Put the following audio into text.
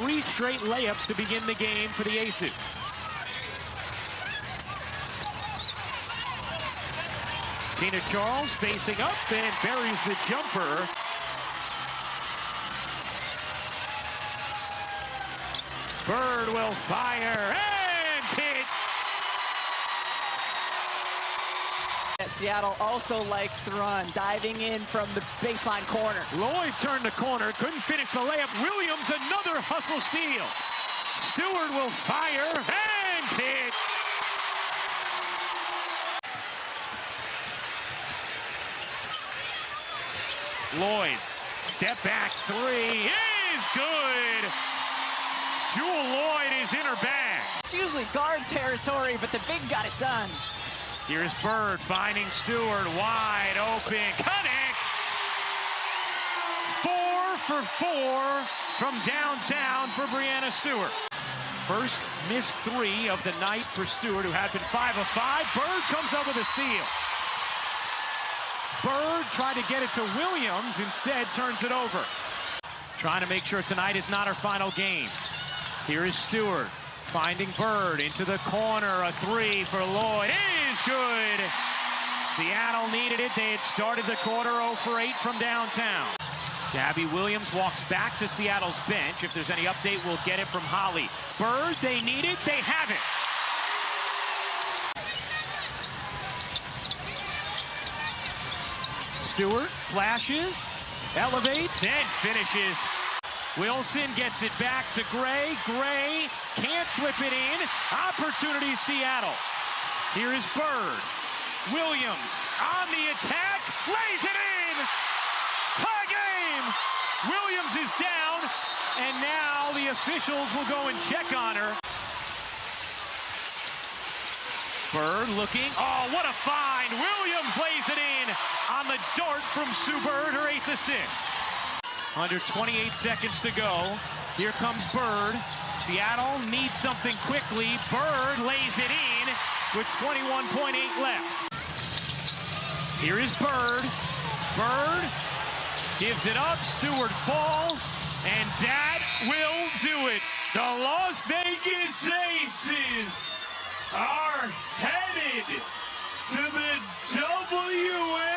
3 straight layups to begin the game for the Aces. Tina Charles facing up and buries the jumper. Bird will fire and hit. Seattle also likes to run, diving in from the baseline corner. Lloyd turned the corner, couldn't finish the layup. Williams, another hustle steal. Stewart will fire and hit. Lloyd, step back 3 is good. Jewel Lloyd is in her bag. It's usually guard territory, but the big got it done. Here's Bird finding Stewart wide open, connects. 4 for 4 from downtown for Breanna Stewart. First missed 3 of the night for Stewart, who had been 5 of 5. Bird comes up with a steal. Bird tried to get it to Williams, instead turns it over. Trying to make sure tonight is not her final game. Here is Stewart finding Bird into the corner. A 3 for Lloyd is good. Seattle needed it. They had started the quarter 0 for 8 from downtown. Gabby Williams walks back to Seattle's bench. If there's any update, we'll get it from Holly. Bird, they need it. They have it. Stewart flashes, elevates, and finishes. Wilson gets it back to Gray. Gray can't flip it in. Opportunity Seattle. Here is Bird. Williams on the attack, lays it in. Tie game. Williams is down, and now the officials will go and check on her. Bird looking. Oh, what a find. Williams lays it in on the dart from Sue Bird, her 8th assist. Under 28 seconds to go. Here comes Bird. Seattle needs something quickly. Bird lays it in with 21.8 left. Here is Bird. Bird gives it up. Stewart falls, and that will do it. The Las Vegas Aces are headed to the WNBA